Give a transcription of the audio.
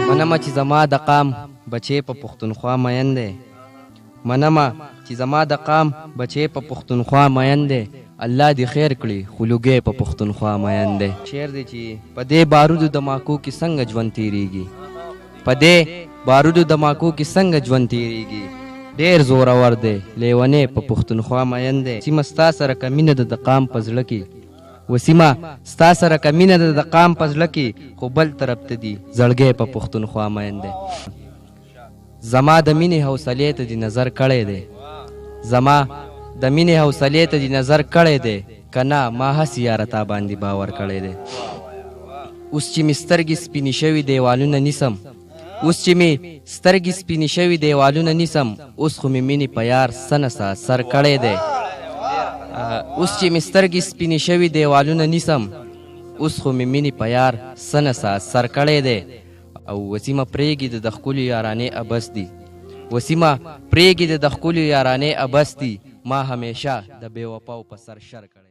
منمه چې زما د قام بچې په پښتونخوا مین دی، منمه چې زما د قام بچې په پښتونخوا مین دی، الله دې خیر کړي خو لوګی په پښتونخوا مین دی. شعر دی چې په دې بارودو دماکو کې څنګه ژوند تیریږي، په دې بارودو دماکو کې څنګه ژوند تیریږي، ډېر زورور دی لیونی په پښتونخوا مین دی. سیمه ستا سره که مینه ده د قام په زړه کې، وسیمه ستا سره که مینه ده د قام په زړه کې، خو بل طرف ته دي زړګی په پښتونخوا مین دی. زما د مینې حوصلې ته دې نظر کړی دی، زما د مینې حوصلې ته دې نظر کړی دی، که نه ما هسې یاره تا باندې باور کړی دی. اوس چې مې سترګې سپینې شوي دیوالونه نیسم، اوس چې مې سترګې سپینې شوي دیوالونه نیسم، اوس خو مې مینې په یار سنسه سر کړی دی. اوس چې مې سترګې سپینې شوي دیوالونه نیسم، اوس خو مې مینې په یار سنسه سر کړی دی. او وسیمه پرېږدي د ښکلو یارانې ابس دي، وسیمه پرېږدي د ښکلو یارانې ابس دي، ما همیشه د بې وفاو په سر شر کړی.